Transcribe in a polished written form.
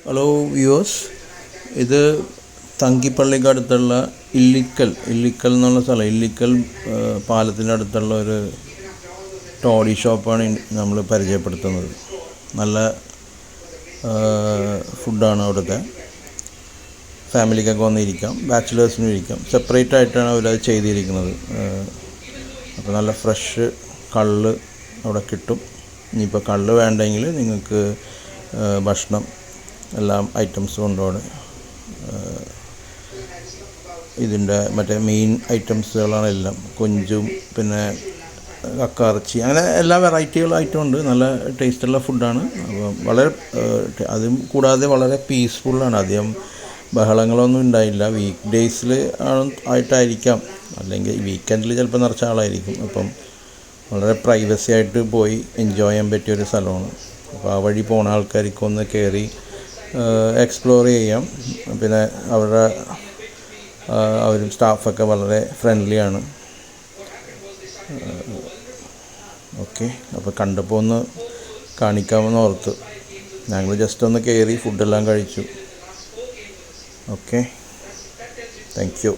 Hello viewers, ഇത് തങ്കിപ്പള്ളിക്ക് അടുത്തുള്ള ഇല്ലിക്കൽ എന്നുള്ള സ്ഥലം. ഇല്ലിക്കൽ പാലത്തിൻ്റെ അടുത്തുള്ള ഒരു ടോഡി ഷോപ്പാണ് നമ്മൾ പരിചയപ്പെടുത്തുന്നത്. നല്ല ഫുഡാണ് അവിടുത്തെ. ഫാമിലിക്കൊക്കെ വന്നിരിക്കാം, ബാച്ചിലേഴ്സിനും ഇരിക്കാം. സെപ്പറേറ്റ് ആയിട്ടാണ് അവരത് ചെയ്തിരിക്കുന്നത്. അപ്പോൾ നല്ല ഫ്രഷ് കള്ള് അവിടെ കിട്ടും. ഇനിയിപ്പോൾ കള്ള് വേണ്ടെങ്കിൽ നിങ്ങൾക്ക് ഭക്ഷണം എല്ലാ ഐറ്റംസും ഉണ്ട് അവിടെ. ഇതിൻ്റെ മറ്റേ മീൻ ഐറ്റംസുകളാണ് എല്ലാം. കൊഞ്ചും പിന്നെ കക്കയിറച്ചി, അങ്ങനെ എല്ലാ വെറൈറ്റികളായിട്ടും ഉണ്ട്. നല്ല ടേസ്റ്റുള്ള ഫുഡാണ്. അപ്പോൾ വളരെ അതും കൂടാതെ വളരെ പീസ്ഫുള്ളാണ്. അധികം ബഹളങ്ങളൊന്നും ഉണ്ടായില്ല. വീക്ക് ഡേയ്സിൽ ആയിട്ടായിരിക്കാം, അല്ലെങ്കിൽ വീക്കെൻഡിൽ ചിലപ്പോൾ നിറച്ച ആളായിരിക്കും. അപ്പം വളരെ പ്രൈവസി ആയിട്ട് പോയി എൻജോയ് ചെയ്യാൻ പറ്റിയൊരു സ്ഥലമാണ്. അപ്പോൾ ആ വഴി പോണ ആൾക്കാർക്കൊന്ന് കയറി എക്സ്പ്ലോർ ചെയ്യാം. പിന്നെ അവരും സ്റ്റാഫൊക്കെ വളരെ ഫ്രണ്ട്ലിയാണ്. ഓക്കെ, അപ്പോൾ കണ്ടപ്പോൾ ഒന്ന് കാണിക്കാമെന്ന് ഓർത്ത് ഞങ്ങൾ ജസ്റ്റ് ഒന്ന് കയറി ഫുഡെല്ലാം കഴിച്ചു. Okay, thank you.